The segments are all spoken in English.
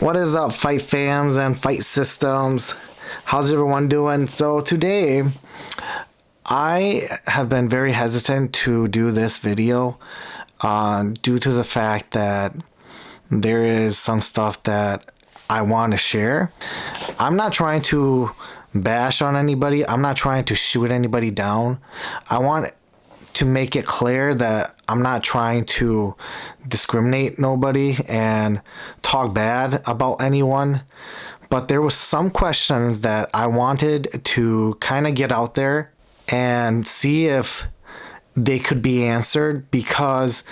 What is up, fight fans and fight systems? How's everyone doing? So today, I have been very hesitant to do this video due to the fact that there is some stuff that I want to share. I'm not trying to bash on anybody. I'm not trying to shoot anybody down. I want to make it clear that I'm not trying to discriminate nobody and talk bad about anyone, but there was some questions that I wanted to kind of get out there and see if they could be answered, because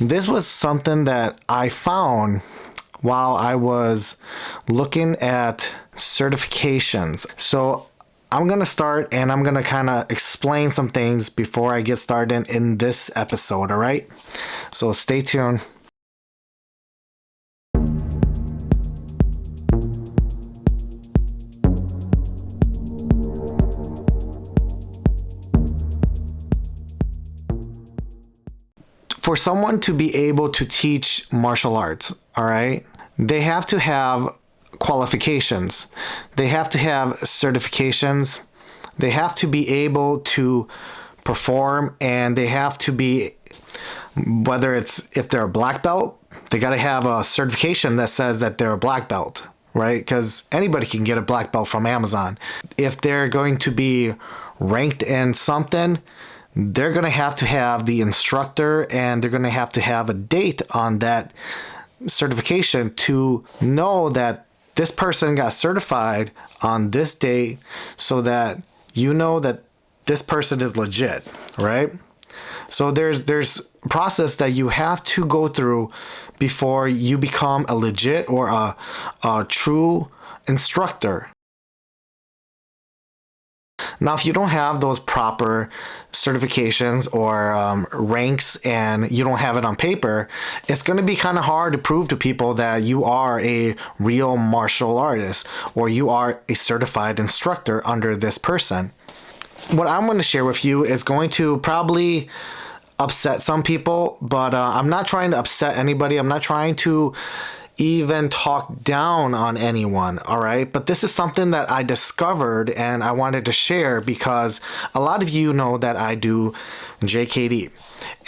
this was something that I found while I was looking at certifications. So I'm going to start and I'm going to kind of explain some things before I get started in this episode, all right? So stay tuned. For someone to be able to teach martial arts, all right, they have to have qualifications. They have to have certifications. They have to be able to perform, and they have to be, whether it's, if they're a black belt, they got to have a certification that says that they're a black belt, right? Because anybody can get a black belt from Amazon. If they're going to be ranked in something, they're going to have the instructor, and they're going to have a date on that certification to know that this person got certified on this date, so that you know that this person is legit, right? So there's a process that you have to go through before you become a legit or a true instructor. Now, if you don't have those proper certifications or ranks, and you don't have it on paper, it's going to be kind of hard to prove to people that you are a real martial artist or you are a certified instructor under this person. What I'm going to share with you is going to probably upset some people, but I'm not trying to upset anybody. I'm not trying to even talk down on anyone, all right? But this is something that I discovered and I wanted to share, because a lot of you know that I do JKD.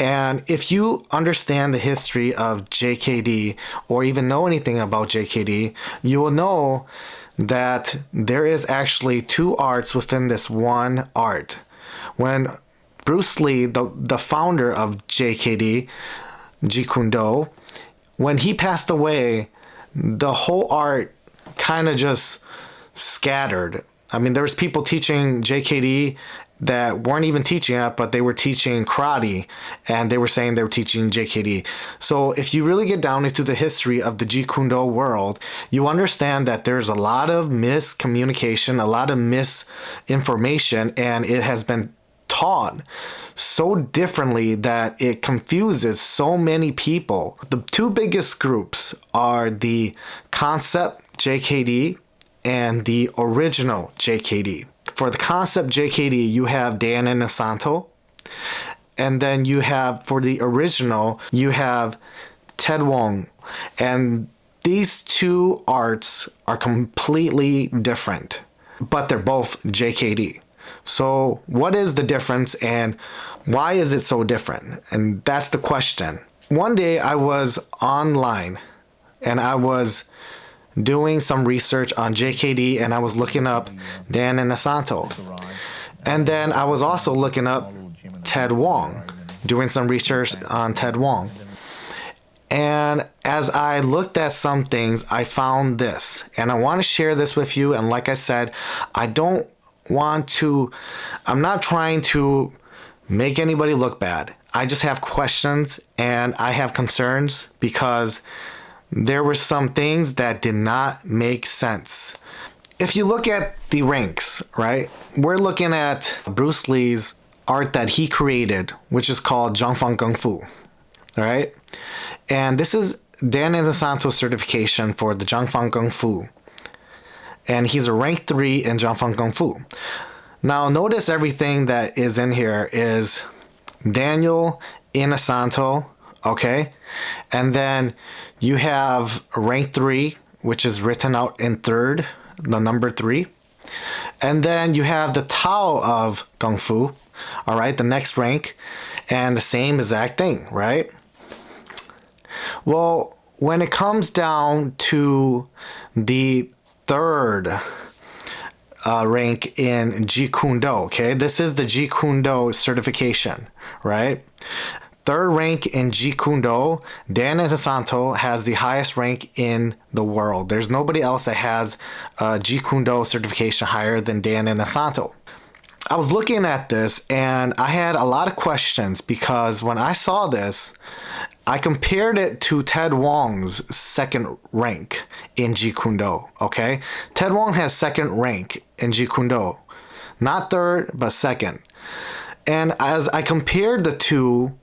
And if you understand the history of JKD or even know anything about JKD, you will know that there is actually two arts within this one art. When Bruce Lee, the founder of JKD, Jeet Do, when he passed away, the whole art kind of just scattered. I mean, there was people teaching JKD that weren't even teaching it, but they were teaching karate, and they were saying they were teaching JKD. So if you really get down into the history of the Jeet Do world, you understand that there's a lot of miscommunication, a lot of misinformation, and it has been taught so differently that it confuses so many people. The two biggest groups are the concept JKD and the original JKD. For the concept JKD, you have Dan Inosanto, and then you have, for the original, you have Ted Wong. And these two arts are completely different, but they're both JKD. So what is the difference, and why is it so different? And that's the question. One day I was online and I was doing some research on JKD, and I was looking up Dan Inosanto. And then I was also looking up Ted Wong, doing some research on Ted Wong. And as I looked at some things, I found this, and I want to share this with you. And like I said, I'm not trying to make anybody look bad. I just have questions and I have concerns, because there were some things that did not make sense. If you look at the ranks, right, we're looking at Bruce Lee's art that he created, which is called Jung Fung Kung Fu, all right? And this is Dan Inosanto's certification for the Jung Fung Kung Fu. And he's a rank 3 in Jung Fung Kung Fu. Now, notice everything that is in here is Daniel Inosanto, okay? And then you have rank 3, which is written out in third, the number 3. And then you have the Tao of Kung Fu, all right, the next rank, and the same exact thing, right? Well, when it comes down to the third rank in Jeet Kune Do, okay, this is the Jeet Kune Do certification, right? Third rank in Jeet Kune Do, Dan Inosanto has the highest rank in the world. There's nobody else that has a Jeet Kune Do certification higher than Dan Inosanto. I was looking at this and I had a lot of questions because when I saw this, I compared it to Ted Wong's second rank in Jeet Kune Do, okay? Ted Wong has second rank in Jeet Kune Do. Not third, but second. And as I compared the two,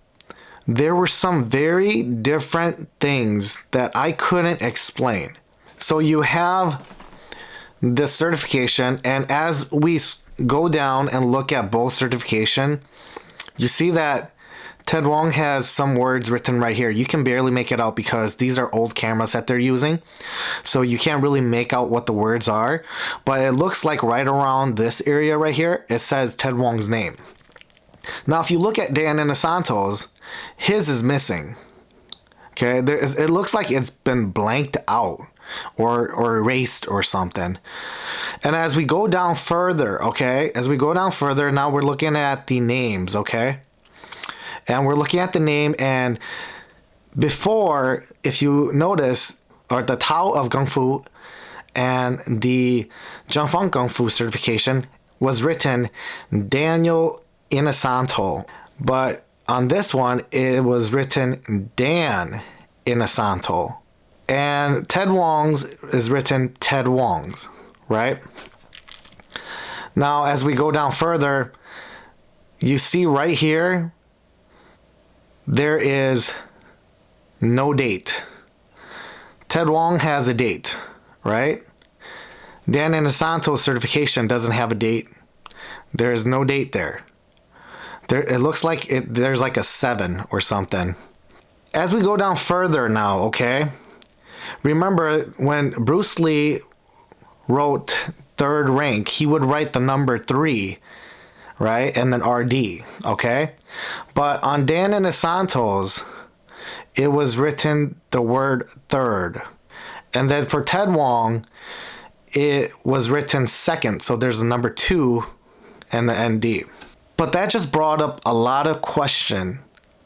there were some very different things that I couldn't explain. So you have the certification, and as we go down and look at both certification, you see that Ted Wong has some words written right here. You can barely make it out because these are old cameras that they're using. So you can't really make out what the words are. But it looks like right around this area right here, it says Ted Wong's name. Now, if you look at Dan Inosanto's, his is missing. Okay, it looks like it's been blanked out or erased or something. And as we go down further, okay, now we're looking at the names, okay? And we're looking at the name, and before, if you notice, or the Tao of Kung Fu and the Jiangfang Kung Fu certification was written Daniel Inosanto, but on this one it was written Dan Inosanto, and Ted Wong's is written Ted Wong's, right? Now as we go down further, you see right here there is no date. Ted Wong has a date, right? Dan Inosanto's certification doesn't have a date. There is no date there. It looks like there's like a 7 or something. As we go down further now, okay? Remember when Bruce Lee wrote third rank, he would write the number 3, right? And then RD, okay? But on Dan Inosanto's, it was written the word third. And then for Ted Wong, it was written second. So there's the number 2 and the ND. But that just brought up a lot of question.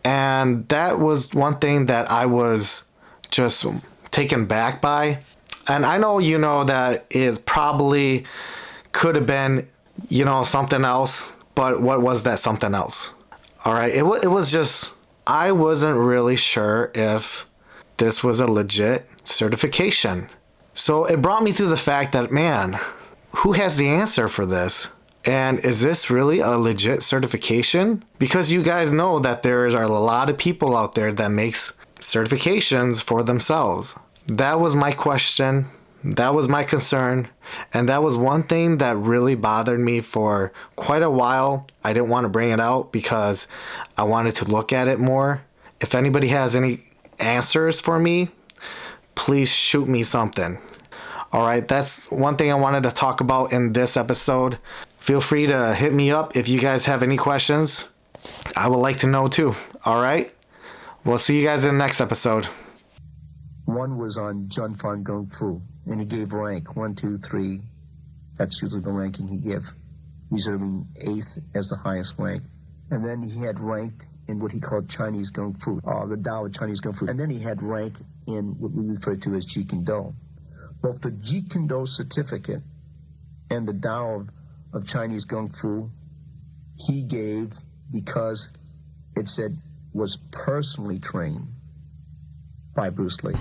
And that was one thing that I was just taken back by. And I know you know that it probably could have been, you know, something else. But what was that something else? All right, it was just, I wasn't really sure if this was a legit certification. So it brought me to the fact that, man, who has the answer for this? And is this really a legit certification? Because you guys know that there are a lot of people out there that makes certifications for themselves. That was my question. That was my concern. And that was one thing that really bothered me for quite a while. I didn't want to bring it out because I wanted to look at it more. If anybody has any answers for me, please shoot me something. All right, that's one thing I wanted to talk about in this episode. Feel free to hit me up if you guys have any questions. I would like to know too. All right, we'll see you guys in the next episode. One was on Jiangfang Kung Fu, and he gave rank 1, 2, 3. That's usually the ranking he gave, reserving 8th as the highest rank. And then he had ranked in what he called Chinese Kung Fu, the Tao of Chinese Kung Fu. And then he had rank in what we refer to as Jeet Kune Do. Both the Jeet Kune Do certificate and the Tao of Chinese Kung Fu he gave because it said was personally trained by Bruce Lee.